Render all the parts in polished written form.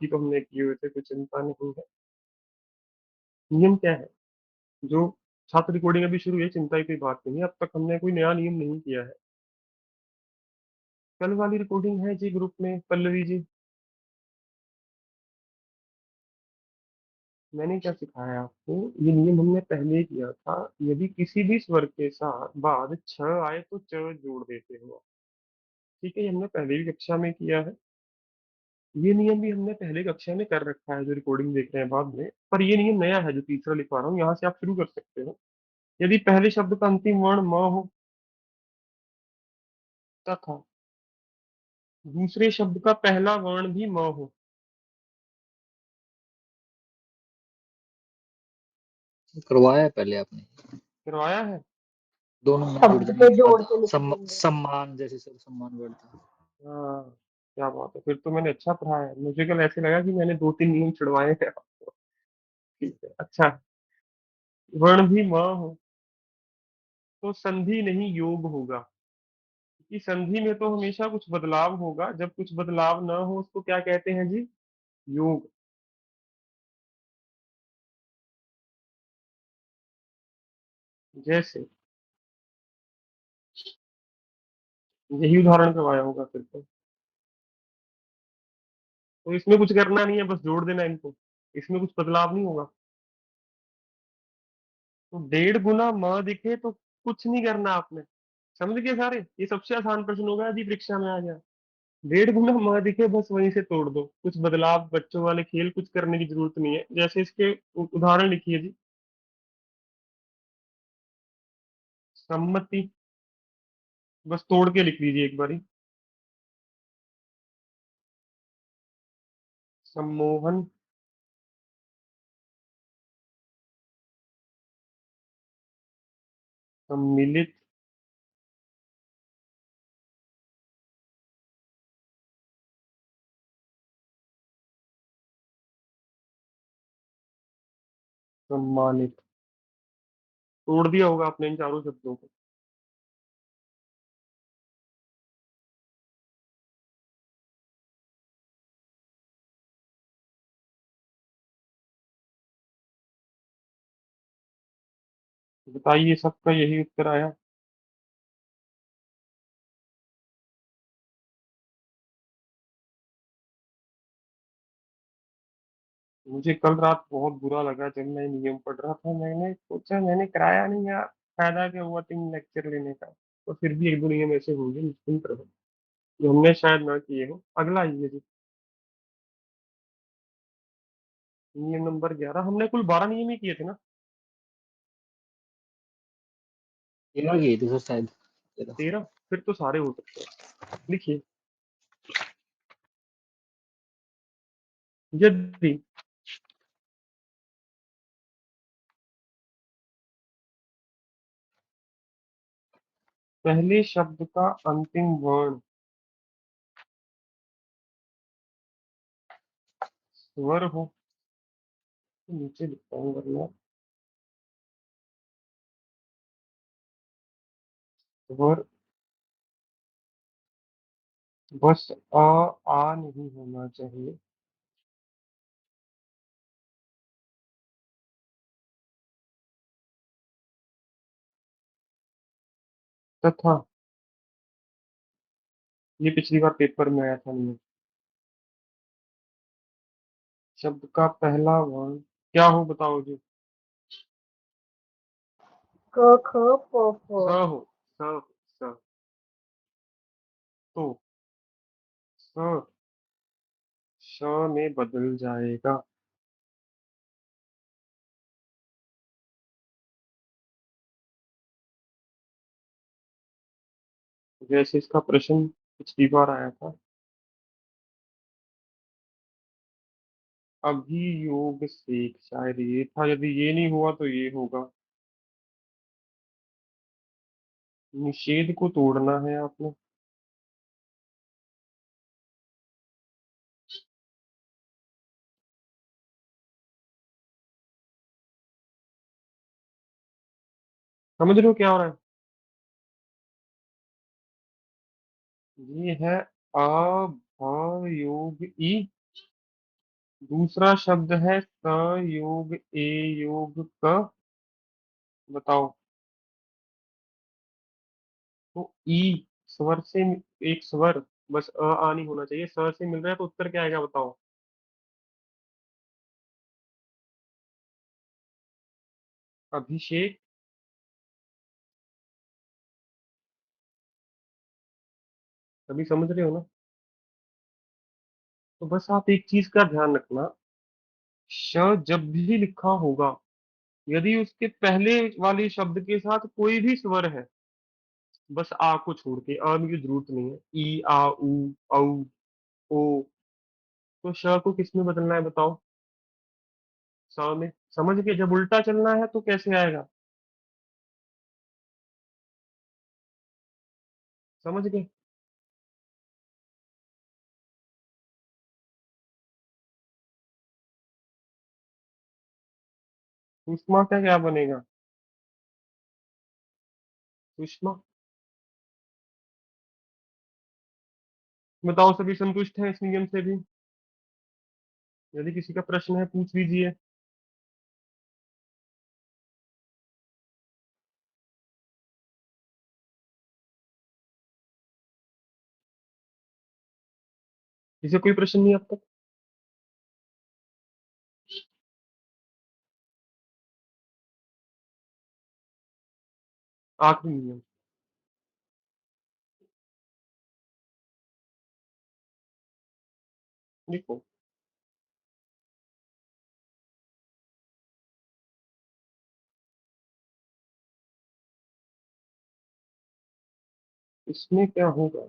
ही तो हमने किए हुए थे, कोई चिंता नहीं है। नियम क्या है? जो छात्र रिकॉर्डिंग अभी शुरू है, चिंता की कोई बात नहीं है, अब तक हमने कोई नया नियम नहीं किया है। कल वाली रिकॉर्डिंग है जी ग्रुप में, पल्लवी जी। मैंने क्या सिखाया आपको? ये नियम हमने पहले किया था। यदि किसी भी स्वर के साथ बाद छ आए तो च जोड़ देते हो। ठीक है, ये हमने पहले भी कक्षा में किया है। ये नियम भी हमने पहले कक्षा में कर रखा है, जो रिकॉर्डिंग देख रहे हैं बाद में। पर ये नियम नया है, जो तीसरा लिखवा रहा हूँ, यहाँ से आप शुरू कर सकते हो। यदि पहले शब्द का अंतिम वर्ण म हो तथा दूसरे शब्द का पहला वर्ण भी म हो। करवाया है पहले आपने। करवाया है। दोनों में जुड़ शब्द पे जाएंगे जोड़ बाद। के लिख देंगे। सम्मान जैसे सब सम्मान वर्ड था। हाँ, क्या बात है, फिर तो मैंने अच्छा पढ़ा है। मुझे कल ऐसे लगा कि मैंने दो तीन नियम छुड़वाए हैं आपको। ठीक है, अच्छा। वर्ण भी म हो तो संधि नहीं योग होगा। कि संधि में तो हमेशा कुछ बदलाव होगा, जब कुछ बदलाव न हो उसको क्या कहते हैं जी? योग। जैसे यही उदाहरण करवाया होगा फिर तो इसमें कुछ करना नहीं है, बस जोड़ देना इनको। इसमें कुछ बदलाव नहीं होगा। तो 1.5 गुना म दिखे तो कुछ नहीं करना आपने। समझ गए सारे? ये सबसे आसान प्रश्न होगा यदि परीक्षा में आ गया। 1.5 गुना म दिखे, बस वहीं से तोड़ दो। कुछ बदलाव, बच्चों वाले खेल कुछ करने की जरूरत नहीं है। जैसे इसके उदाहरण लिखिए जी। सम्मति, बस तोड़ के लिख लीजिए एक बारी। सम्मोहन, सम्मिलित, सम्मानित। तोड़ दिया होगा आपने इन चारों शब्दों को। बताइए, सबका यही उत्तर आया? मुझे कल रात बहुत बुरा लगा जब मैं नियम पढ़ रहा था। मैंने सोचा मैंने कराया नहीं यार, फायदा क्या हुआ 3 लेक्चर लेने का। तो फिर भी एक दो नियम ऐसे होंगे निश्चिंत रहो, जो हमने शायद ना किए हो। अगला आइए जी। नियम नंबर 11। हमने कुल 12 नियम ही किए थे ना? 13 गई थी सर शायद। 13। 13? फिर तो सारे हो सकते हैं। लिखिए। यदि पहले शब्द का अंतिम वर्ण स्वर हो, तो नीचे लिखता हूँ वरना। स्वर, बस आ नहीं होना चाहिए। तथा, ये पिछली बार पेपर में आया था नियम। शब्द का पहला वर्ण क्या हो, बताओ जी? क ख प फ। स हो। स हो, स। तो स श में बदल जाएगा। जैसे इसका प्रश्न पिछली बार आया था, अभियोग से, शायद ये था। यदि ये नहीं हुआ तो ये होगा। निषेध को तोड़ना है आपने। समझ रहे हो क्या हो रहा है? ये है अभयोग ई। दूसरा शब्द है स योग ए योग क। बताओ। तो ई स्वर से, एक स्वर, बस अ आ नहीं होना चाहिए, स से मिल रहा है तो उत्तर क्या आएगा बताओ। अभिषेक। अभी समझ रहे हो ना। तो बस आप एक चीज का ध्यान रखना, श जब भी लिखा होगा, यदि उसके पहले वाले शब्द के साथ कोई भी स्वर है, बस आ को छोड़ के, अ की जरूरत नहीं है, ई आ उ औ ओ, तो श को किस में बदलना है बताओ। स में। समझ के, जब उल्टा चलना है तो कैसे आएगा। समझ गए। सुषमा का क्या बनेगा। सुषमा। बताओ, सभी संतुष्ट हैं इस नियम से भी। यदि किसी का प्रश्न है पूछ लीजिए। किसी कोई प्रश्न नहीं अब तक। आखिरी नियम। देखो, इसमें क्या होगा।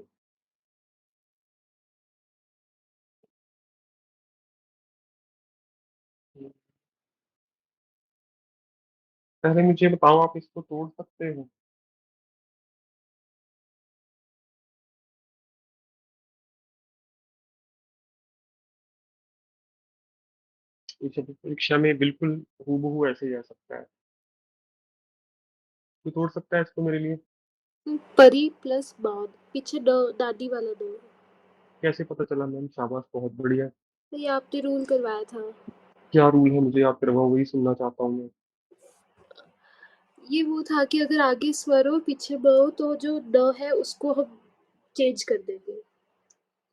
पहले मुझे बताओ, आप इसको तोड़ सकते हो। इसे तो परीक्षा में बिल्कुल हूबहू ऐसे ही आ सकता है। कोई तोड़ सकता है इसको मेरे लिए। परी प्लस बाद पीछे ड दादी वाला ड। कैसे पता चला मैम, शाबाश, बहुत बढ़िया। तो ये आपने रूल करवाया था। क्या रूल है, मुझे आप करवाओ, वही सुनना चाहता हूँ मैं। ये वो था कि अगर आगे स्वर हो पीछे ब हो तो जो ड है उसको हम चेंज कर देंगे।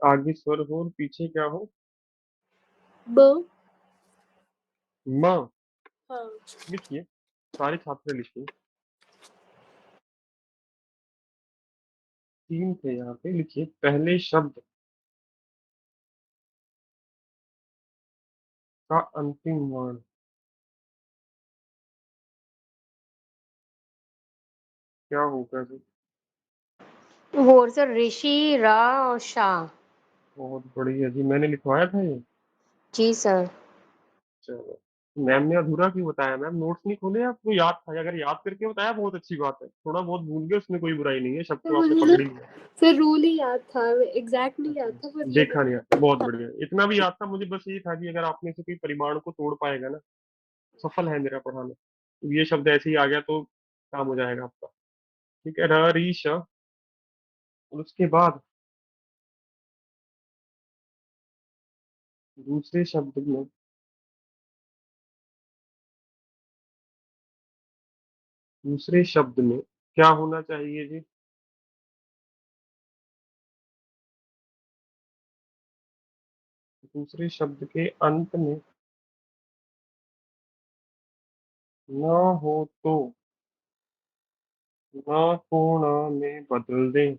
आगे स्वर हो और पीछे क्या हो। ब। माँ। हाँ। लिखिए, सारे छात्र लिखिए। तीन थे यहाँ पे, लिखिए पहले शब्द का अंतिम वर्ण क्या होगा जी। वो सर ऋषि रा और शाह। बहुत बढ़िया जी, मैंने लिखवाया था ये। जी सर। चलो। मैम ने अधूरा क्यों बताया मैम, नोट्स नहीं खोले आपको, याद था, अगर याद करके बताया बहुत अच्छी बात है, थोड़ा बहुत भूल गए उसमें कोई बुराई नहीं है, शब्द तो तो आपने मुझे ना पकड़ ही लिया। फिर रूल ही याद था, एग्जैक्ट नहीं याद अच्छा, था पर ये देखा नहीं आता, बहुत बढ़िया, इतना भी याद था मुझे, बस ये था कि अगर आप में से कोई परिमाण को तोड़ पाएगा ना, सफल है मेरा पढ़ाना। तो ये शब्द ऐसे ही आ गया तो काम हो जाएगा आपका। ठीक है, र री श, और उसके बाद दूसरे शब्द में, दूसरे शब्द में क्या होना चाहिए जी। दूसरे शब्द के अंत में न हो तो न को न में बदल दें।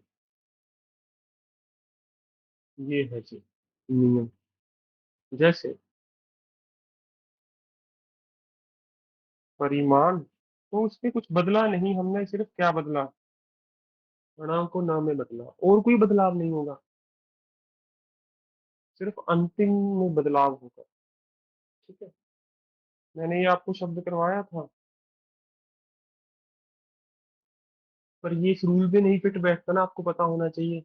ये है जी नियम। जैसे परिमाण, तो उसमें कुछ बदला नहीं हमने, सिर्फ क्या बदला, ण को न में बदला, और कोई बदलाव नहीं होगा, सिर्फ अंतिम में बदलाव होगा। ठीक है, मैंने ये आपको शब्द करवाया था, पर ये इस रूल में नहीं फिट बैठता ना, आपको पता होना चाहिए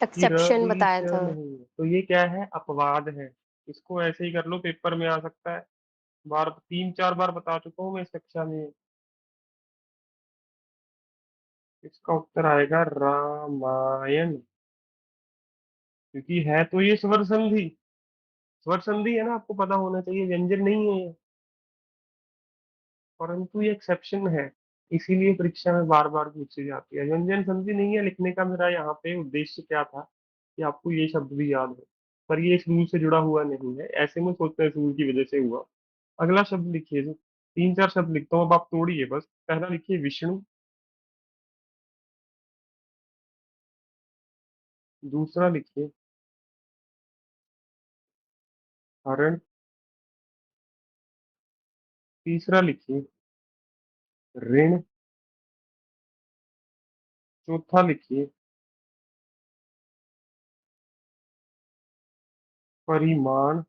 कि र एक्सेप्शन री श बताया था। नहीं है, तो ये क्या है, अपवाद है। इसको ऐसे ही कर लो, पेपर में आ सकता है। बार तीन चार बार बता चुका हूँ मैं इस कक्षा में। इसका उत्तर आएगा रामायण। क्योंकि है तो ये स्वर संधि। स्वर संधि है ना, आपको पता होना चाहिए, व्यंजन नहीं है ये। परंतु ये एक्सेप्शन है, इसीलिए परीक्षा में बार बार पूछी जाती है। व्यंजन संधि नहीं है लिखने का। मेरा यहाँ पे उद्देश्य क्या था कि आपको ये शब्द भी याद हो, पर ये इस रूल से जुड़ा हुआ नहीं है। ऐसे में सोचते हैं इस रूल की वजह से हुआ। अगला शब्द लिखिए जी। तीन चार शब्द लिखता हूँ, अब आप तोड़िए बस। पहला लिखिए विष्णु। दूसरा लिखिए हरण। तीसरा लिखिए ऋण। चौथा लिखिए परिमाण।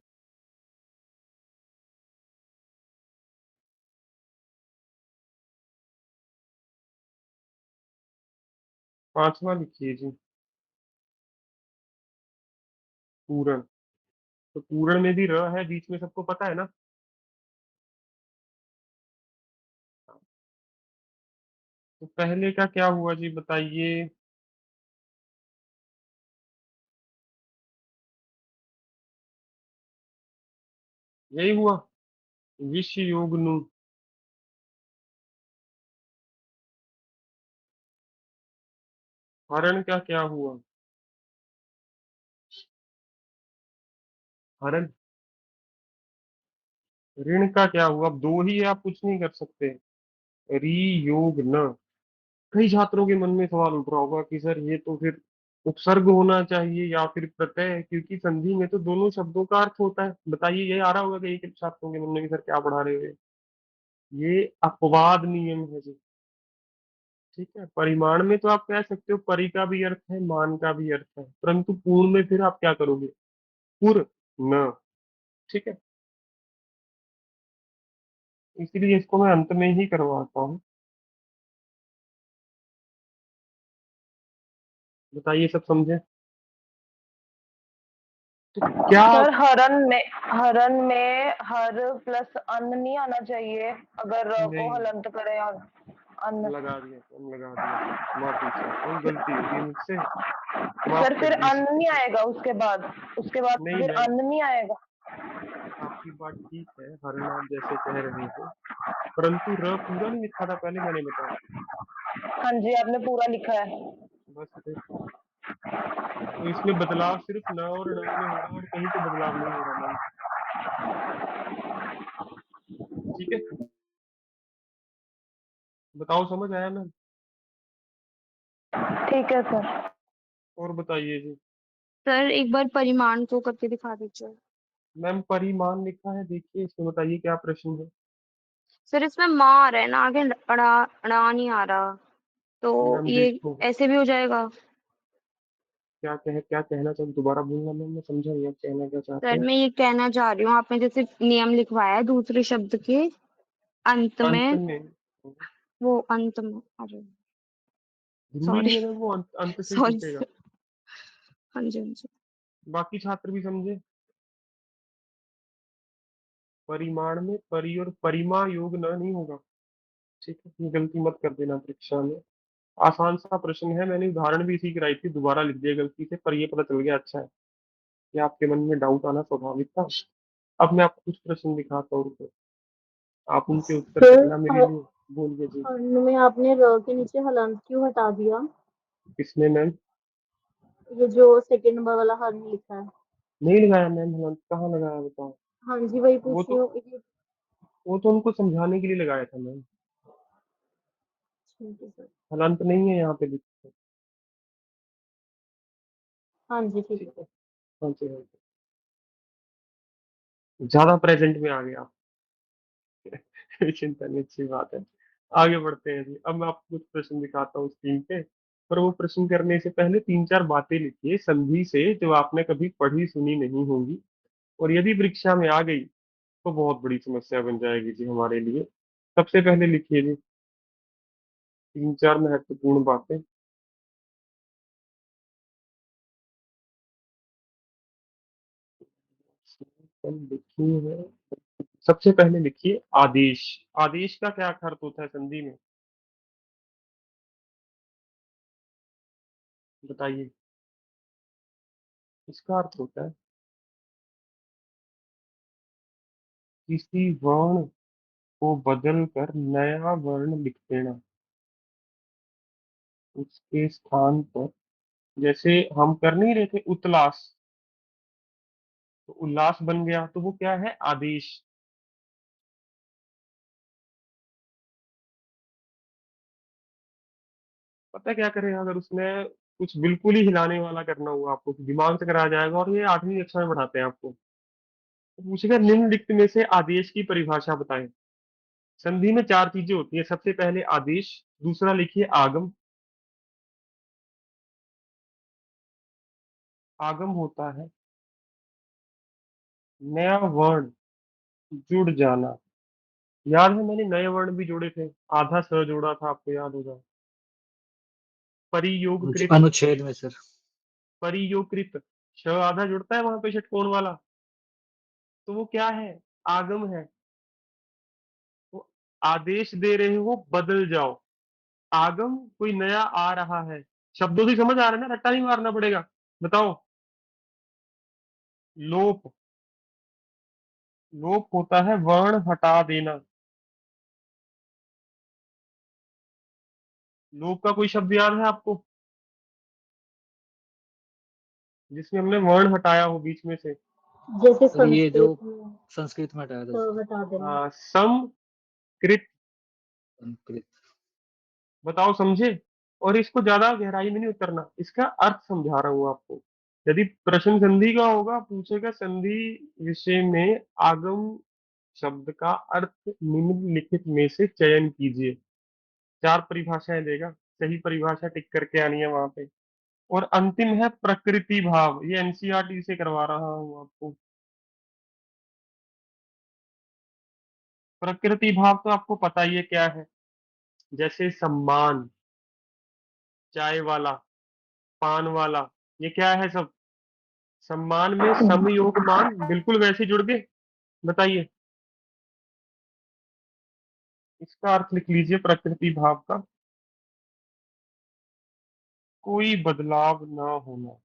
पांचवा लिखिए जी पूरण। तो पूरण में भी र है बीच में, सबको पता है ना। तो पहले का क्या हुआ जी बताइए। यही हुआ, विष योग नु। हरण का क्या हुआ। हरण। ऋण का क्या हुआ। अब दो ही है, आप कुछ नहीं कर सकते। री योग न। कई छात्रों के मन में सवाल उठ रहा होगा कि सर ये तो फिर उपसर्ग होना चाहिए या फिर प्रत्यय, क्योंकि संधि में तो दोनों शब्दों का अर्थ होता है। बताइए, ये आ रहा होगा कई के छात्रों के मन में कि सर क्या पढ़ा रहे हो ये अपवाद नियम है जी। ठीक है, परिमाण में तो आप कह सकते हो परि का भी अर्थ है, मान का भी अर्थ है, परंतु पूर्ण में फिर आप क्या करोगे। पुर न। ठीक है, इसलिए इसको मैं अंत में ही करवाता हूँ। बताइए, सब समझे। तो क्या। सर हरन में हर प्लस अन्न नहीं आना चाहिए अगर को नहीं, हलंत करें और अन्न। लगा दिया सर, माफी चाहता हूँ, गलती होगी मुझसे। माफ सर कर फिर अन्न दीजिए नहीं सर। आएगा उसके बाद नहीं फिर मैम, अन्न नहीं आएगा। आपकी बात ठीक है, हरण आप जैसे कह रहे हो, परंतु र पूरा नहीं लिखा था पहले, मैंने बताया। हाँ जी, आपने पूरा लिखा है। बस फिर तो इसमें बदलाव सिर्फ न और ण में हो रहा है, और कहीं पे बदलाव नहीं हो रहा मैम। ठीक है, बताओ, समझ आया मैम। ठीक है सर। और बताइए जी। सर एक बार परिमाण को करके दिखा दीजिए। मैम परिमाण लिखा है, देखिए इसमें, बताइए क्या प्रश्न है। सर इसमें माँ आ रहा है ना, आगे अड़ा अड़ा नहीं आ रहा, तो मैम ये देखो, ऐसे भी हो जाएगा। क्या कहना चाहते, दोबारा बोलना मैम, मैं समझा नहीं आप कहना क्या चाहते सर हैं। मैं ये कहना चाह रही हूँ, आपने जैसे नियम लिखवाया है दूसरे शब्द के अंत अंत में, में। वो अंत में, अरे हिंदी सॉरी। नियम है वो, अंत से ही सॉरी पूछेगा। सर। हाँ जी, हाँ जी। बाकी छात्र भी समझे। परिमाण में परि और परिमा योग न नहीं होगा। ठीक है, ये गलती मत कर देना परीक्षा में। आसान सा प्रश्न है, मैंने उदाहरण भी इसी कराई थी, दोबारा लिख दिया गलती से, पर ये पता चल गया, अच्छा है कि आपके मन में डाउट आना स्वाभाविक था। अब मैं आपको कुछ प्रश्न दिखाता हूँ, रुको। आप उनके उत्तर सर लिखना मेरे लिए। बोलिए जी। अन्न में आपने र के नीचे हलंत क्यों हटा दिया? किसने मैम। ये जो सेकंड वाला हर्ण लिखा है। नहीं लगाया मैम, हलन कहाँ लगाया बताओ। हाँ जी, वही वो पूछ रही तो हूँ वो तो उनको समझाने के लिए लगाया था मैम। ठीक है सर। हलंत नहीं है यहाँ पे लिखा। हाँ जी, ठीक ठीक है। है, हाँ जी, हाँ जी। ज्यादा प्रेजेंट में आ गया। चिंता नहीं, अच्छी बात है। आगे बढ़ते हैं जी। अब मैं आपको कुछ प्रश्न दिखाता हूँ स्क्रीन पे। पर वो प्रश्न करने से पहले तीन चार बातें लिखिए संधि से, जो आपने कभी पढ़ी सुनी नहीं होंगी, और यदि परीक्षा में आ गई तो बहुत बड़ी समस्या बन जाएगी जी हमारे लिए। सबसे पहले लिखिए जी तीन चार महत्वपूर्ण बातें। लिखी है। सबसे पहले लिखिए आदेश। आदेश का क्या अर्थ होता है संधि में, बताइए। इसका अर्थ होता है किसी वर्ण को बदल कर नया वर्ण लिख देना उसके स्थान पर। जैसे हम कर नहीं रहे थे उतलास, तो उल्लास बन गया, तो वो क्या है, आदेश। पता है क्या करेगा, अगर उसने कुछ बिल्कुल ही हिलाने वाला करना हुआ आपको, तो दिमाग चकरा आ जाएगा, और ये 8वीं कक्षा में पढ़ाते हैं आपको। तो पूछेगा निम्नलिखित में से आदेश की परिभाषा बताएं। संधि में 4 चीजें होती है। सबसे पहले आदेश, दूसरा लिखिए आगम। आगम होता है नया वर्ण जुड़ जाना। याद है मैंने नए वर्ण भी जोड़े थे, आधा स जोड़ा था, आपको याद होगा। परियोगकृत, अनुच्छेद में सर। परियोगकृत, श आधा जुड़ता है वहां पे षटकोण वाला, तो वो क्या है, आगम है। तो आदेश दे रहे हो बदल जाओ, आगम कोई नया आ रहा है। शब्दों से समझ आ रहा है ना, रट्टा नहीं मारना पड़ेगा। बताओ। लोप, लोप होता है वर्ण हटा देना। लोप का कोई शब्द याद है आपको, जिसमें हमने वर्ण हटाया हो बीच में से। जैसे सर ये जो संस्कृत में संस्कृत में हटाया था स उसको। हटा देना। समकृत। संस्कृत। बताओ, समझे। और इसको ज्यादा गहराई में नहीं उतरना, इसका अर्थ समझा रहा हूं आपको। यदि प्रश्न संधि का होगा, पूछेगा संधि विषय में आगम शब्द का अर्थ निम्नलिखित में से चयन कीजिए। 4 परिभाषाएं देगा, सही परिभाषा टिक करके आनी है वहां पे। और अंतिम है प्रकृति भाव, ये एनसीईआरटी से करवा रहा हूं आपको। प्रकृति भाव तो आपको पता ही है क्या है। जैसे सम्मान, चाय वाला, पान वाला, ये क्या है सब, सम्मान में समयोग मान, बिल्कुल वैसे जुड़ गए। बताइए, इसका अर्थ लिख लीजिए प्रकृति भाव का, कोई बदलाव ना होना।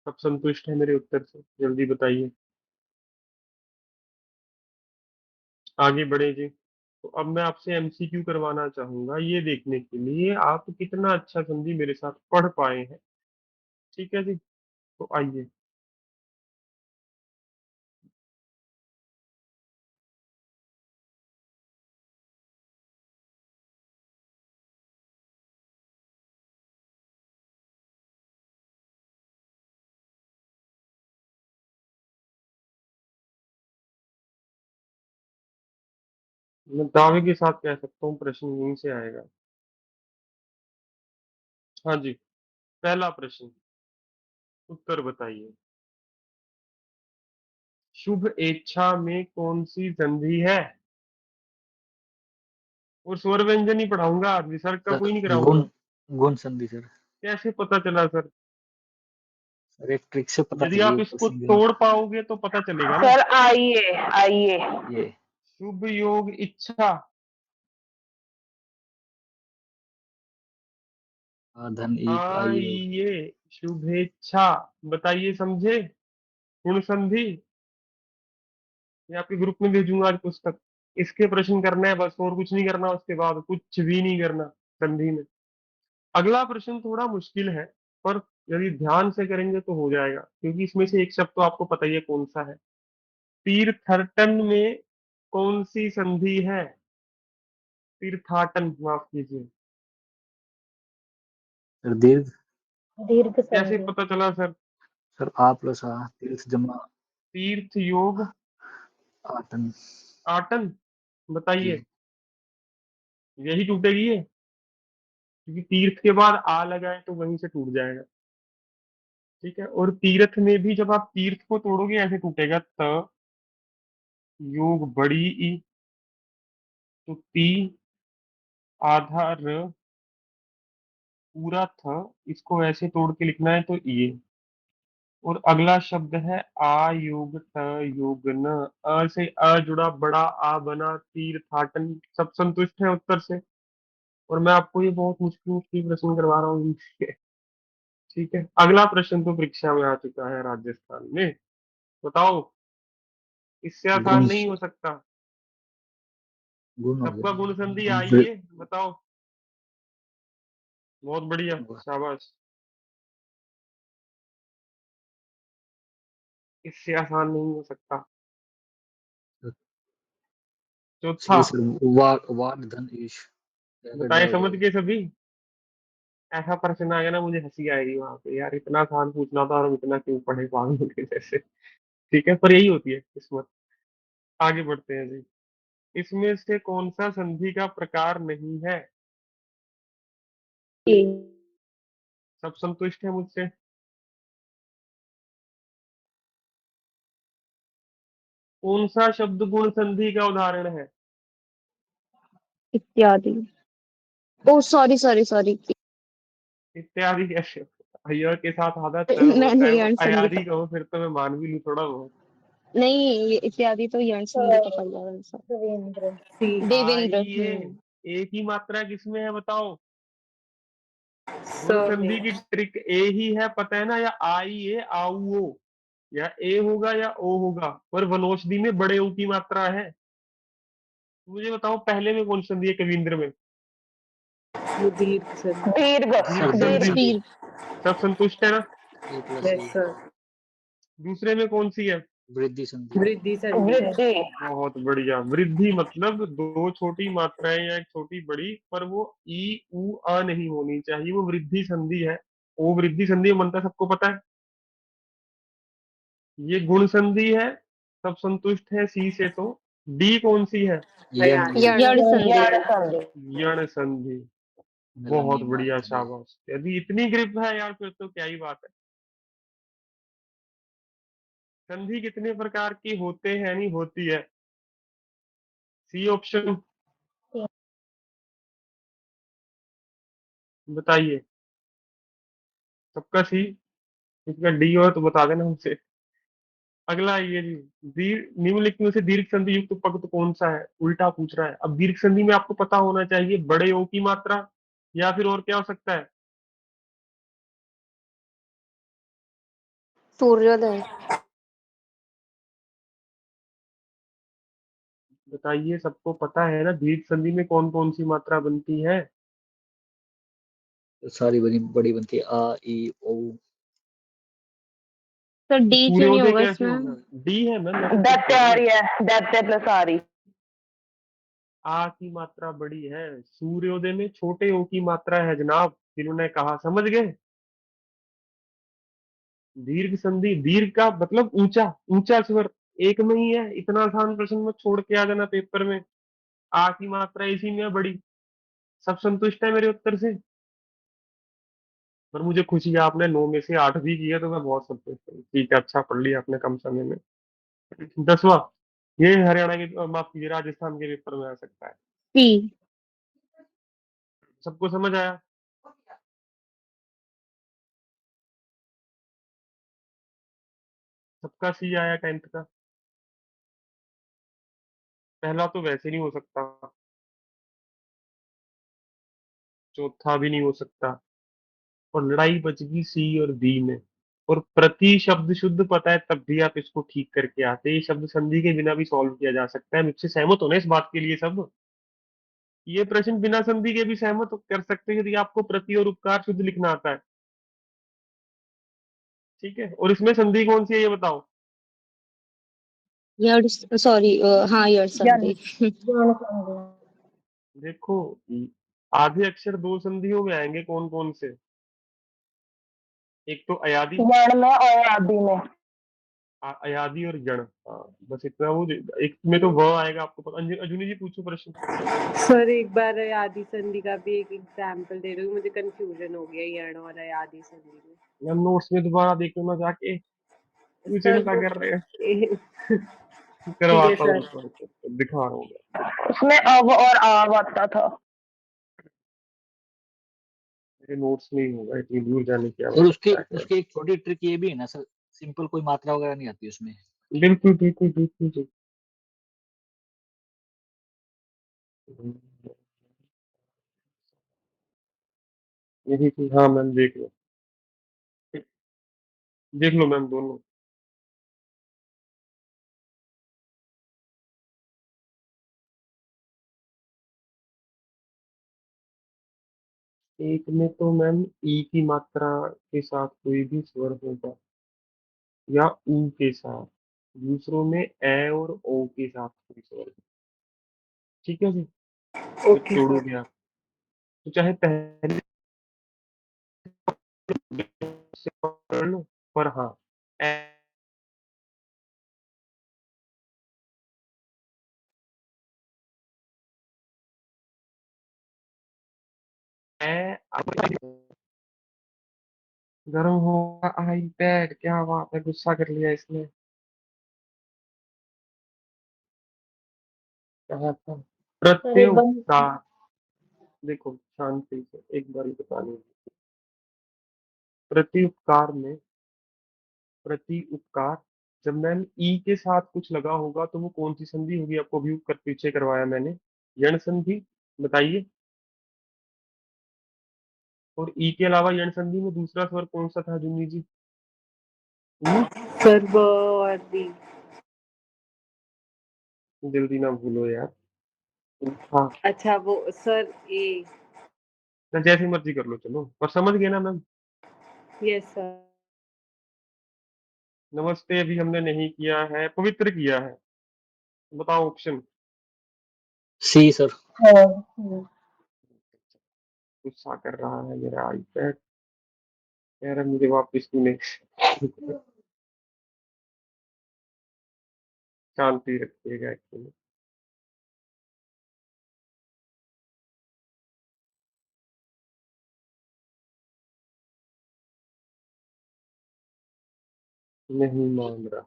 सब संतुष्ट है मेरे उत्तर से, जल्दी बताइए। आगे बढ़े जी। तो अब मैं आपसे एमसीक्यू करवाना चाहूंगा, ये देखने के लिए आप कितना अच्छा संधि मेरे साथ पढ़ पाए हैं। ठीक है जी, तो आइए। मैं दावे के साथ कह सकता हूँ प्रश्न यहीं से आएगा। हाँ जी, पहला प्रश्न, उत्तर बताइए। शुभ इच्छा में कौन सी संधि है। और स्वर व्यंजन ही पढ़ाऊंगा आज, विसर्ग का सर कोई नहीं गुण, कराऊंगा। गुण संधि सर। कैसे पता चला सर। सर एक ट्रिक से पता यदि चली आप ऊपर इसको संधि में। तोड़ पाओगे तो पता चलेगा ना। सर आइए आइए। ये शुभ योग इच्छा, धन ईक आइए। आइए शुभेच्छा। बताइए, समझे। गुण संधि, ये आपके ग्रुप में भेजूंगा आज पुस्तक। इसके प्रश्न करना है बस, और कुछ नहीं करना, उसके बाद कुछ भी नहीं करना संधि में। अगला प्रश्न थोड़ा मुश्किल है, पर यदि ध्यान से करेंगे तो हो जाएगा, क्योंकि इसमें से एक शब्द तो आपको पता ही है कौन सा है। तीर्थटन में कौन सी संधि है। तीर्थाटन, माफ कीजिए। सर दीर्घ। दीर्घ कैसे संधि। पता चला सर। सर आ प्लस आ, तीर्थ जमा तीर्थ योग आतन। आटन। जी। बताइए, यही टूटेगी ये, क्योंकि तीर्थ के बाद आ लगाए तो वहीं से टूट जाएगा। ठीक है, और तीर्थ में भी जब आप तीर्थ को तोड़ोगे ऐसे टूटेगा, त योग बड़ी ई, तो ती, आधा र, पूरा थ, इसको ऐसे तोड़ के लिखना है तो ये। और अगला शब्द है आ योग ट योग न, अ से अ जुड़ा, बड़ा आ बना, तीर्थाटन। सब संतुष्ट है उत्तर से। और मैं आपको ये बहुत मुश्किल मुश्किल प्रश्न करवा रहा हूँ। ठीक है, अगला प्रश्न तो परीक्षा में आ चुका है राजस्थान में। बताओ, इससे आसान गुण नहीं हो सकता। गुण हो सबका गुण संधि गया। आइए, बताओ। बहुत बढ़िया, शाबाश। इससे आसान नहीं हो सकता। चौथा, सही सर, वाक धन ईश बताए, हो समझ जाएगा। गए सभी। ऐसा प्रश्न आ गया ना, मुझे हंसी आएगी वहां पे, यार इतना आसान पूछना था और हम इतना क्यों पढ़े पागल के जैसे। ठीक है, पर यही होती है किस्मत। आगे बढ़ते हैं जी। इसमें से कौन सा संधि का प्रकार नहीं है? ए। सब संतुष्ट है मुझसे? कौन सा शब्द गुण संधि का उदाहरण है? इत्यादि। ओ सॉरी सॉरी सॉरी। इत्यादि कैसे? अय्यर के साथ आधा च होता मैंने है, वो यण संधि अयादि कहो फिर तो मैं मान भी लूं थोड़ा बहुत। नहीं, ये इत्यादि तो यण संधि का पड़ जाएगा सर। देवेंद्र। सी। देवेंद्र। आई ये एक ही मात्रा किसमें है, बताओ? गुण स संधि में। की ट्रिक ए ही है, पता है ना? या आई ए आओ ओ, या ए होगा या ओ होगा, पर वनौषधि में बड़े ओ की मात्रा है। मुझे बताओ, पहले में कौन संधि है कविंद्र में? वो दीर्घ संधि। दीर्घ। दीर्घ सर दीर्घ संधि। संधि। दीर्घ। सब संतुष्ट है ना? ए प्लस यस ए सर। दूसरे में कौन सी है? वृद्धि संधि। वृद्धि संधि। वृद्धि। बहुत बढ़िया। वृद्धि मतलब दो छोटी मात्राएं या एक छोटी बड़ी, पर वो ई उ अ नहीं होनी चाहिए, वो वृद्धि संधि है। वो वृद्धि संधि बनता सबको पता है। ये गुण संधि है। सब संतुष्ट है सी से तो। डी कौन सी है? यण अयादि। यण यण संधि। यण संधि। यण संधि। बहुत मिलानी बढ़िया, मात्र दे। शाबाश। यदि इतनी ग्रिप है यार, फिर तो क्या ही बात है। संधि कितने प्रकार की होते हैं, नहीं होती है? सी ऑप्शन बताइए। सबका सी। इसका डी हो तो बता देना मुझे। अगला ये जी, निम्नलिखित में से दीर्घ संधि युक्त पद कौन सा है? उल्टा पूछ रहा है। अब दीर्घ संधि में आपको पता होना चाहिए बड़े ओ की मात्रा, या फिर और क्या हो सकता है? सूर्योदय। बताइए, सबको पता है ना दीर्घ संधि में कौन कौन सी मात्रा बनती है? सारी बड़ी बड़ी बनती है, आ ई ओ। सर तो डी क्यों नहीं सूर्योदय होगा कैसे इसमें? होगा? डी है मैम, मैं तो खुद दैत्य कह आ रहा हूँ। रही है, दैत्य प्लस आ रही। आ की मात्रा बड़ी है, सूर्योदय में छोटे ओ की मात्रा है जनाब, जिन्होंने कहा, समझ गए? दीर्घ संधि, दीर्घ का मतलब ऊंचा, ऊंचा स्वर। एक में ही है, इतना आसान प्रश्न मत छोड़ के आ जाना पेपर में। आ की मात्रा इसी में है बड़ी। सब संतुष्ट है मेरे उत्तर से? पर मुझे खुशी है, आपने 9 में से 8 भी किया, तो मैं बहुत संतुष्ट हूँ। ठीक है, अच्छा पढ़ लिया आपने कम समय में। 10वां, ये हरियाणा के, माफ कीजिए, राजस्थान के पेपर में आ सकता है। सी। सबको समझ आया? सबका सी आया 10th का? पहला तो वैसे नहीं हो सकता, चौथा भी नहीं हो सकता, और लड़ाई बच गई सी और बी में। और प्रति शब्द शुद्ध पता है, तब भी आप इसको ठीक करके आते। ये शब्द संधि के बिना भी सॉल्व किया जा सकता है। मुझसे सहमत होना इस बात के लिए सब? ये प्रश्न बिना संधि के भी सहमत कर सकते हैं, यदि आपको प्रति और उपकार शुद्ध लिखना आता है। ठीक है, और इसमें संधि कौन सी है ये बताओ? यण सॉरी, हाँ यण यण। संधि। यौन संधि। देखो, आधे अक्षर दो संधियों में आएंगे, कौन कौन से? एक तो अयादि, यण में और आदि में। अयादि और जड़। हाँ, बस इतना। वो एक में तो व आएगा, आपको पता। अजूनी जी पूछो प्रश्न। सर एक बार अयादि संधि का भी एक एग्जाम्पल दे रही हूँ, मुझे कंफ्यूजन हो गया यण और अयादि संधि में। मैम नोट्स में दोबारा देख लो ना जाके, क्यों सर चिंता वो कर रहे हैं? ठीक है करवाता हूँ सर। रुको, रुको, दिखा रहा हूँ मैं। उसमें अब और आव आता था। मेरे नोट्स में ही होगा, इतनी दूर जाने की और उसके आवश्यकता है क्या? उसके एक छोटी ट्रिक ये भी है ना सर, सिंपल कोई मात्रा वगैरह नहीं आती उसमें। बिल्कुल बिल्कुल बिल्कुल बिल्कुल। यही थी, हाँ मैम देख लो, देख लो मैम दोनों। एक में तो मैम ई की मात्रा के साथ कोई भी स्वर होगा या ऊ के साथ, दूसरों में ए और ओ के साथ कोई स्वर। ठीक है जी, तो ओके सर। छोड़ोगे आप, तो चाहे पहले से पकड़ लो, पर हाँ ए, गर्म होगा आई पैड, क्या बात है, गुस्सा कर लिया इसने। कहा था सर एक बार प्रत्युपकार। देखो शांति से एक बार बतानी, प्रत्युपकार में, प्रति उपकार, जब मैम ई के साथ कुछ लगा होगा तो वो कौन सी संधि होगी, आपको व्यू कर पीछे करवाया मैंने, यण संधि, बताइए। और ई के अलावा यण संधि में दूसरा स्वर कौन सा था जुन्नी जी? हम्म, सर ब और बी। जल्दी ना भूलो यार। हाँ, अच्छा वो सर ए। ना जैसी मर्जी कर लो चलो, पर समझ गए ना मैम। Yes sir. नमस्ते अभी हमने नहीं किया है, पवित्र किया है। बताओ ऑप्शन। सी सर। हाँ, हम्म। गुस्सा कर रहा है मेरा आईपैड, कह रहा है मुझे वापस तूने। शांति रखिएगा एक्चुअली। नहीं मान रहा,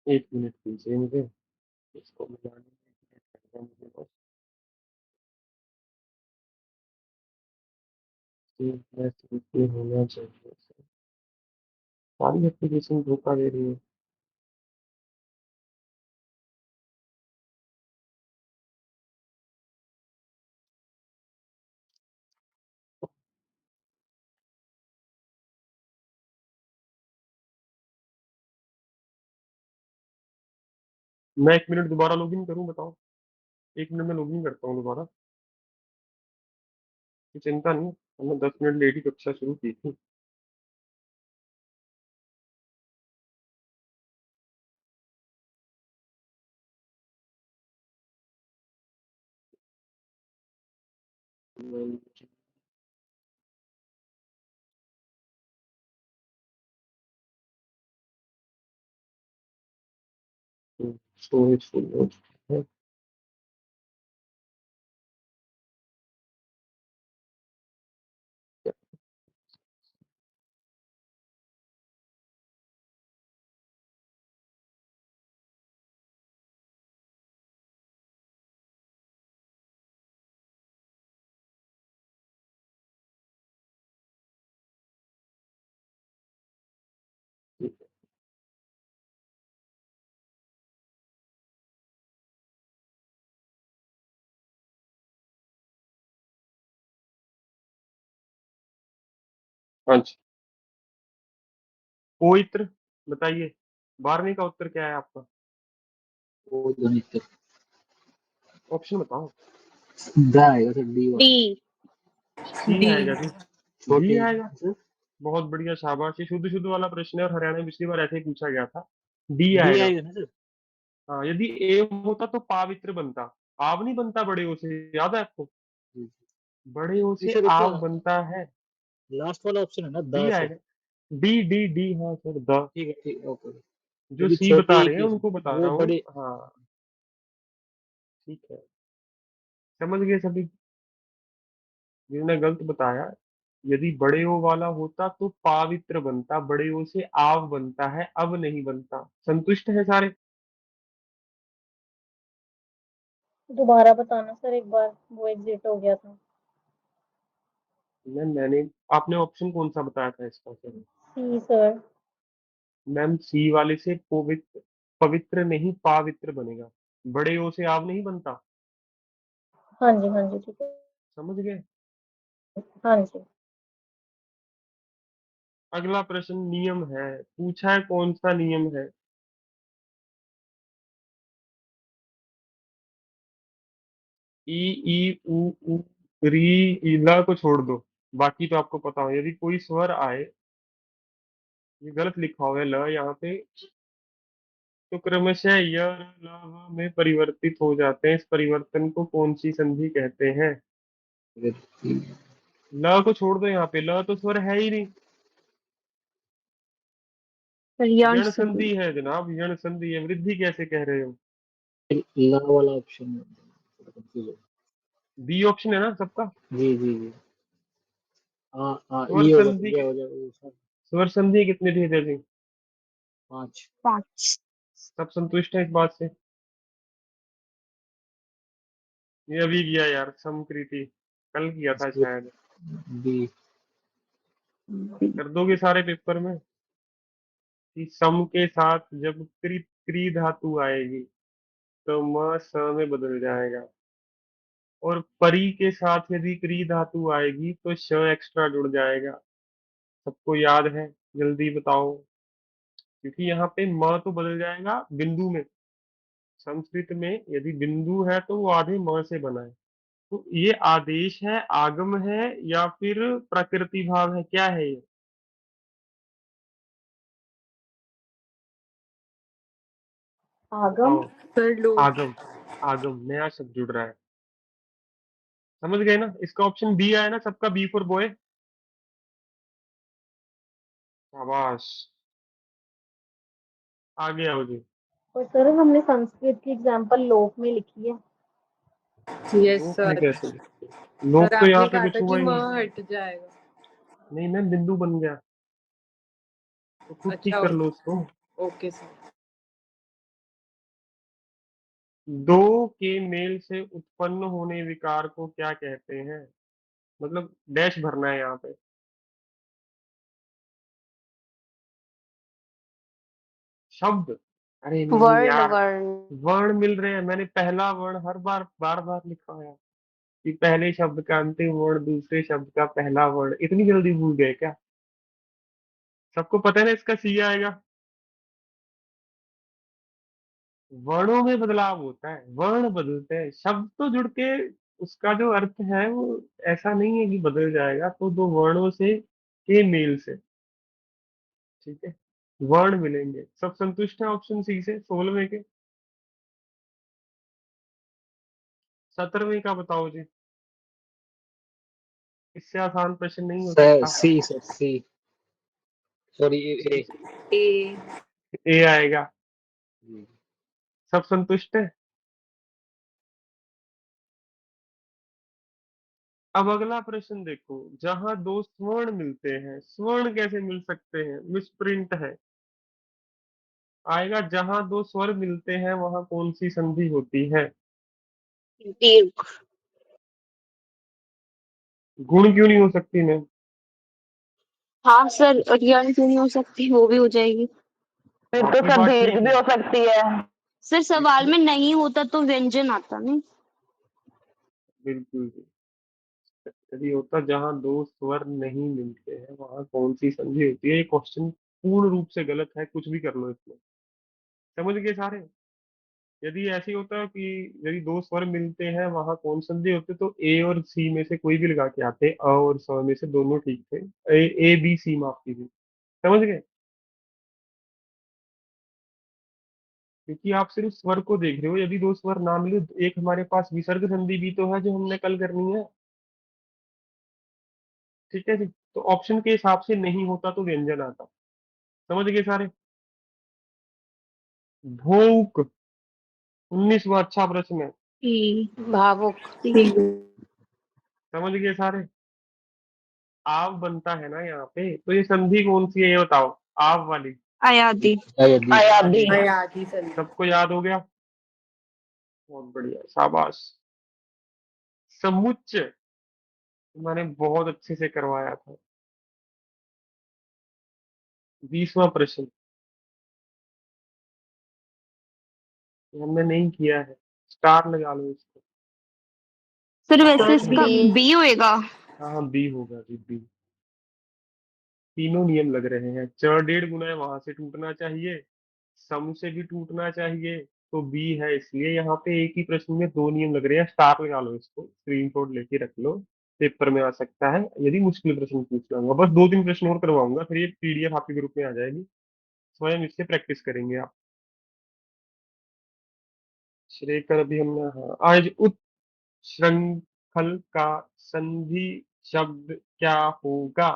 एक मिनट दीजिए मुझे, इसको मिलाने में मुझे बस ये होना चाहिए। सारी एप्लीकेशन धोखा दे रही है। मैं 1 मिनट दोबारा लॉगिन करूं, बताओ। 1 मिनट में लॉगिन करता हूँ दोबारा, कोई चिंता नहीं, हमने 10 मिनट लेट ही कक्षा शुरू की थी। स्टोरेज फुल हो चुकी है। हाँ जी, पवित्र, बताइए 12वीं का उत्तर क्या है आपका? वो ध्वनित ऑप्शन बताओ। ड आएगा सर, डी डी। वाला। C D. आएगा जी, डी छोटे आएगा। सर। बहुत बढ़िया, शाबाश, ये शुद्ध शुद्ध वाला प्रश्न है और हरियाणा में पिछली बार ऐसे ही पूछा गया था। डी डी आएगा। आएगा ना सर। हाँ, यदि ए होता तो पावित्र बनता, आव नहीं बनता बड़े ओ से, याद है आपको? जी। बड़े ओ जी से सर, एक आव बनता है। लास्ट वाला ऑप्शन है ना, डी द सर। आएगा, डी डी डी, हाँ सर द। ठीक है, ठीक है, ओके। जो क्योंकि सी छोटे बता एक रहे हैं ही है, उनको बता वो रहा हूँ, बड़े। हाँ। ठीक है, समझ गए सभी। जिन्होंने गलत बताया, यदि बड़े ओ वाला होता तो पावित्र बनता, बड़े ओ से आव बनता है, अब नहीं बनता। संतुष्ट है सारे? दोबारा बताना सर एक बार, वो एग्जिट हो गया था। मैंने, आपने ऑप्शन कौन सा बताया था इसका सर? सी सर। मैम सी वाले से पवित्र, पवित्र नहीं पावित्र बनेगा, बड़े ओ से आव नहीं बनता। हाँ जी, हाँ जी, ठीक है। समझ गए? हाँ जी। अगला प्रश्न नियम है, पूछा है कौन सा नियम है। ई ई उ उ री ई, ल को छोड़ दो, बाकी तो आपको पता हो। यदि कोई स्वर आए, ये गलत लिखा हुआ है ल यहाँ पे, तो क्रमशः य र, ल व में परिवर्तित हो जाते हैं। इस परिवर्तन को कौन सी संधि कहते हैं। वृद्धि। ल को छोड़ दो, यहाँ पे ल तो स्वर है ही नहीं, यण यण संधि। संधि है जनाब, यण संधि है। वृद्धि कैसे कह रहे हो। ला वाला ऑप्शन है, थोड़ा confuse हो। बी ऑप्शन है ना सबका। जी जी जी। हाँ हाँ, स्वर ये होगा तो संधि क्या हो जाएगा वो सर। स्वर संधि कितने थे जैसे। 5। 5। सब संतुष्ट है इस बात से। ये अभी किया यार, समकृति कल किया था शायद। बी। कर दोगे सारे पेपर में कि सम के साथ जब क्री धातु आएगी तो म स में बदल जाएगा, और परी के साथ यदि क्री धातु आएगी तो श एक्स्ट्रा जुड़ जाएगा। सबको याद है, जल्दी बताओ। क्योंकि यहाँ पे म तो बदल जाएगा बिंदु में। संस्कृत में यदि बिंदु है तो वो आधे म से बना है। तो ये आदेश है, आगम है, या फिर प्रकृति भाव है, क्या है ये। आगम। बताओ। सर लोग। आगम, आगम नया शब्द जुड़ रहा है। समझ गए ना। इसका ऑप्शन बी आया ना सबका, बी फॉर बॉय। शाबाश, आगे आओ जी। और सर हमने संस्कृत की एग्जाम्पल लोक में लिखी है। यस लोक में सर। कैसे। सर लोक तो यहाँ आपने पे कहा कुछ था कि हुआ ही म नहीं। हट जाएगा। नहीं मैं बिंदु बन गया, तो खुद ठीक अच्छा, कर लो उसको। Okay sir. दो के मेल से उत्पन्न होने विकार को क्या कहते हैं। मतलब डैश भरना है यहाँ पे। शब्द, अरे नहीं वर्ण यार, वर्ण। वर्ण मिल रहे हैं। मैंने पहला वर्ण हर बार बार बार लिखा है कि पहले शब्द का अंतिम वर्ण, दूसरे शब्द का पहला वर्ण। इतनी जल्दी भूल गए क्या। सबको पता है ना इसका सी आएगा। वर्णों में बदलाव होता है, वर्ण बदलते हैं, शब्द तो जुड़ के उसका जो अर्थ है वो ऐसा नहीं है कि बदल जाएगा। तो दो वर्णों से के मेल से, ठीक है, वर्ण मिलेंगे। सब संतुष्ट है ऑप्शन सी से। 16वें के, 17वें का बताओ जी। इससे आसान प्रश्न नहीं हो सर सकता। सी, सर सी, सॉरी ए। ए। ए आएगा। जी। सब संतुष्ट है। अब अगला प्रश्न देखो, जहां दो स्वर्ण मिलते हैं, स्वर्ण कैसे मिल सकते हैं, मिसप्रिंट है। आएगा जहां दो स्वर मिलते हैं वहां कौन सी संधि होती है। दीर्घ। गुण क्यों नहीं हो सकती मैम। हाँ सर, और यण क्यों नहीं हो सकती, वो भी हो जाएगी। फिर तो आपकी सर बात दीर्घ ठीक भी है। हो सकती है। सर सवाल इसमें में नहीं होता तो व्यंजन आता नहीं। बिल्कुल, यदि होता जहां दो स्वर नहीं मिलते हैं वहां कौन सी संधि होती है। ये क्वेश्चन पूर्ण रूप से गलत है, कुछ भी कर लो इसमें। समझ गए सारे। यदि ऐसे होता कि यदि दो स्वर मिलते हैं वहां कौन संधि होती, तो ए और सी में से कोई भी लगा के आते। अ और स में से दोनों ठीक थे। ए ए बी सी माफ कीजिए। समझ गए। क्योंकि आप सिर्फ स्वर को देख रहे हो। यदि दो स्वर ना मिले, एक हमारे पास विसर्ग संधि भी तो है जो हमने कल करनी है। ठीक है जी। तो ऑप्शन के हिसाब से नहीं होता तो व्यंजन आता। समझ गए सारे। भोक, 19वां अच्छा प्रश्न है। भावुक। समझ गए सारे। आव बनता है ना यहाँ पे, तो ये संधि कौन सी है ये बताओ। आव वाली। अयादि। यदि। आदि। हयाती संधि। सबको याद हो गया। बहुत बढ़िया, शाबाश। समुच्च मैंने बहुत अच्छे से करवाया था। 20वां प्रश्न ये हमने नहीं किया है, स्टार लगा लो इसको। सर वैसे प्रश्न इसका बी। बी होएगा। हाँ बी होगा जी, बी। तीनों नियम लग रहे हैं, च 1.5 गुना है वहां से टूटना चाहिए, सम से भी टूटना चाहिए, तो बी है। इसलिए यहाँ पे एक ही प्रश्न में दो नियम लग रहे हैं। स्टार लगा लो, इसको स्क्रीनशॉट लेके रख लो, पेपर में आ सकता है यदि मुश्किल प्रश्न पूछना होगा। बस 2-3 प्रश्न और करवाऊंगा, फिर ये पीडीएफ आपके ग्रुप में आ जाएगी, स्वयं इससे प्रैक्टिस करेंगे आप। श्रेयकर अभी हमने, हाँ, आज श्रृंखल का संधि शब्द क्या होगा?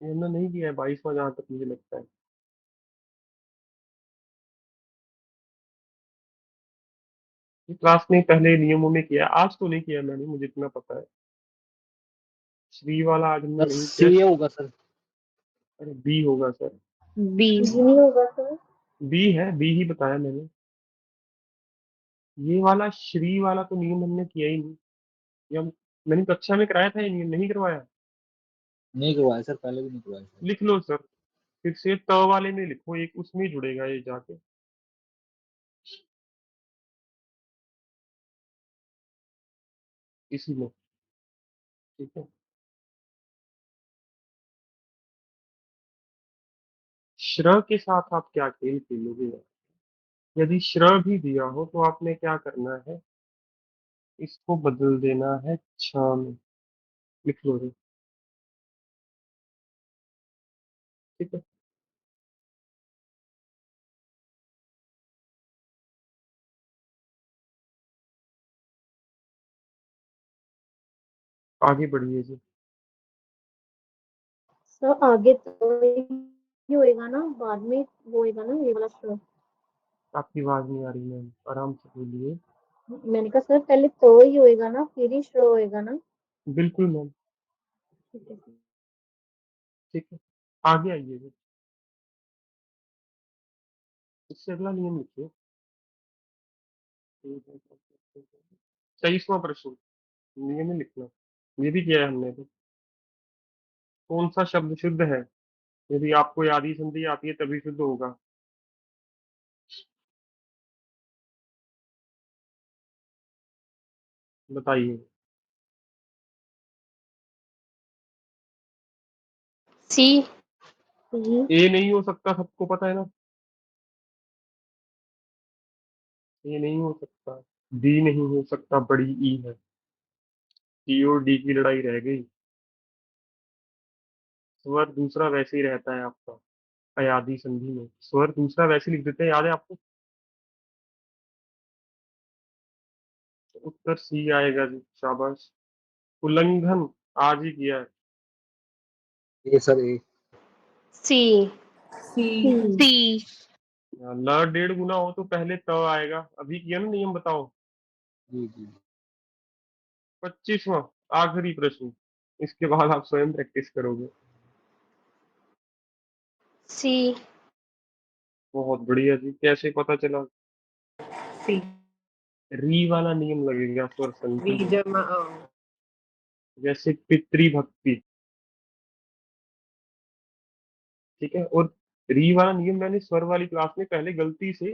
ये हमने नहीं किया है 22वां, जहां तक मुझे लगता है। ये क्लास में पहले नियमों में किया है, आज तो नहीं किया मैंने, मुझे इतना पता है। श्री वाला आज हमने सर नहीं किया। सी होगा सर। अरे बी होगा सर। बी। ये नहीं होगा सर। बी है, बी ही बताया मैंने। ये वाला श्री वाला तो नियम हमने किया ही नहीं। ये हम, मैंने कक्षा में कराया था, ये नियम नहीं करवाया। नहीं करवाया सर, पहले भी नहीं करवाया सर। लिख लो सर, फिर से त वाले में लिखो, एक उसमें ही जुड़ेगा ये जाके। इसी में, ठीक है। श्र के साथ आप क्या खेल खेलोगे? यदि श्र भी दिया हो तो आपने क्या करना है, इसको बदल देना है छ में। लिख लो रे, ठीक है। आगे बढ़िए जी। सर आगे तो ही होएगा ना, बाद में वो होएगा ना ये वाला श्र। आपकी आवाज नहीं आ रही मैम, आराम से बोलिए। मैंने कहा सर पहले तो ही होएगा ना, फिर ही श्र होएगा ना। बिल्कुल मैम, ठीक है सर। ठीक है। आगे आइए जी, इससे अगला नियम लिखिए। 23वां प्रश्न, नियम में लिखना, ये भी किया है हमने तो। कौन सा शब्द शुद्ध है? यदि आपको आदि संधि आती है तभी शुद्ध होगा। बताइए। सी। सी। ए नहीं हो सकता, सबको पता है ना। ए नहीं हो सकता, डी नहीं हो सकता, बड़ी ई है। सी और डी की लड़ाई रह गई। स्वर दूसरा वैसे ही रहता है आपका, अयादी संधि में स्वर दूसरा वैसे लिख देते हैं, याद है आपको? उत्तर सी आएगा जी, शाबाश। उल्लंघन आज ही किया है। ए सर ए। सी। सी। सी। सी। ल 1.5 गुना हो तो पहले त आएगा, अभी किया ना नियम, बताओ। जी जी। 25वां, आखिरी प्रश्न, इसके बाद आप स्वयं प्रैक्टिस करोगे। सी। बहुत बढ़िया जी, कैसे पता चला? सी। री वाला नियम लगेगा स्वर संधि वी में, जमा जैसे पितृभक्ति, ठीक है। और री वाला नियम मैंने स्वर वाली क्लास में पहले गलती से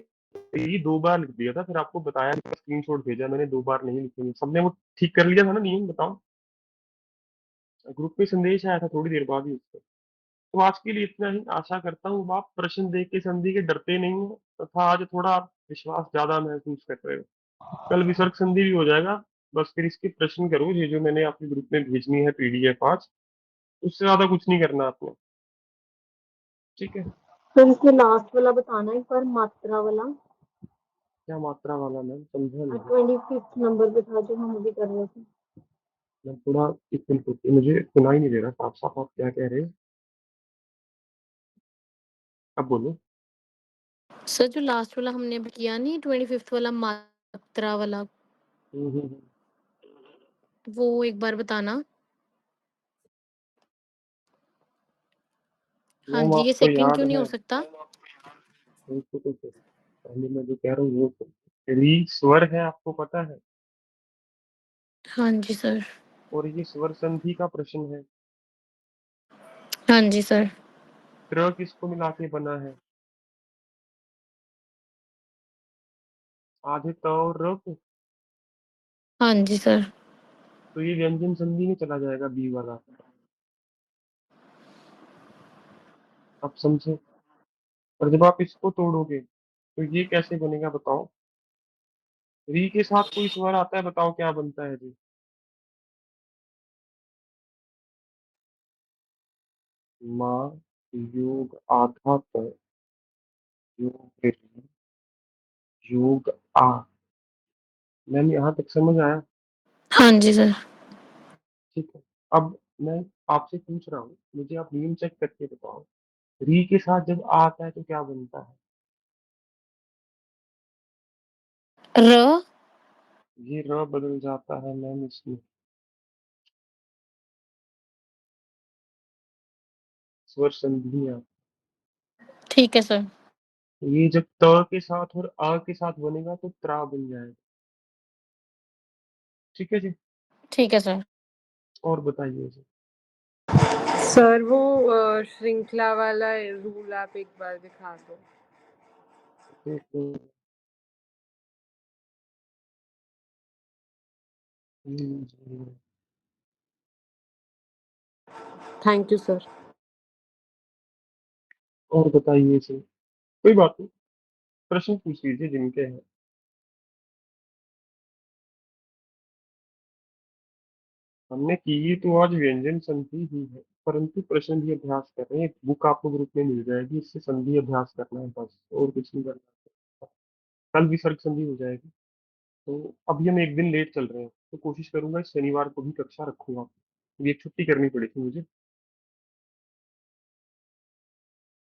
री 2 बार लिख दिया था, फिर आपको बताया, स्क्रीनशॉट भेजा मैंने, 2 बार नहीं लिखे, सबने वो ठीक कर लिया था ना नियम, बताओ। ग्रुप में संदेश आया था थोड़ी देर बाद ही उससे। तो आज के लिए इतना ही, आशा करता हूँ आप प्रश्न देख के संधि के डरते नहीं हो, तथा आज थोड़ा आप विश्वास ज्यादा महसूस कर रहे हो। कल विसर्ग संधि भी हो जाएगा, बस फिर इसके प्रश्न करो, ये जो मैंने आपके ग्रुप में भेजनी है पीडीएफ आज, उससे ज्यादा कुछ नहीं करना आपने, ठीक है। सर इसमें लास्ट वाला बताना एक बार, मात्रा वाला। क्या मात्रा वाला मैम, समझा नहीं। 25th नंबर पे था जो हम अभी कर रहे थे। मैं थोड़ा, एक मिनट रुकिए, मुझे सुनाई नहीं दे रहा साफ साफ आप क्या कह रहे हो, अब बोलो। सर जो लास्ट वाला हमने अभी किया नहीं, 25th वाला मात्रा वाला, हम्म। वो एक बार बताना। हाँ मैम जी, ये आपको सेकंड याद क्यों नहीं है, हो सकता? उनको तो पहले मैं जो कह रहा हूँ वो तो, री स्वर है, आपको पता है। हाँ जी सर। और ये स्वर संधि का प्रश्न है। हाँ जी सर। त्र किसको मिला के बना है? आधे त और र को। हाँ जी सर। तो ये व्यंजन संधि में चला जाएगा बी वाला। आप समझे? और जब आप इसको तोड़ोगे तो ये कैसे बनेगा बताओ? री के साथ कोई स्वर आता है, बताओ क्या बनता है जी? माँ योग आधा पर योग री, योग आ। मैम यहाँ तक समझ आया? हाँ जी सर। ठीक है। अब मैं आपसे पूछ रहा हूँ, मुझे आप नियम चेक करके बताओ। री के साथ जब आ आता है तो क्या बनता है? र। ये र बदल जाता है मैम इसमें, स्वर संधियां। ठीक है सर। ये जब त के साथ और अ के साथ बनेगा तो त्रा बन जाएगा। ठीक है जी। ठीक है सर। और बताइए जी। सर वो श्रृंखला वाला रूल आप एक बार दिखा दो। एक थैंक यू सर। और बताइए जी, कोई बात नहीं, प्रश्न पूछ लीजिए जिनके हैं। हमने की तो आज व्यंजन संधि ही है, परंतु प्रश्न भी अभ्यास कर रहे हैं। एक बुक आपको ग्रुप में मिल जाएगी, इससे संधि अभ्यास करना है बस, और कुछ नहीं करना। कल विसर्ग संधि हो जाएगी। तो अभी हम एक दिन लेट चल रहे हैं, तो कोशिश करूंगा इस शनिवार को भी कक्षा रखूंगा। ये छुट्टी करनी पड़ी थी मुझे।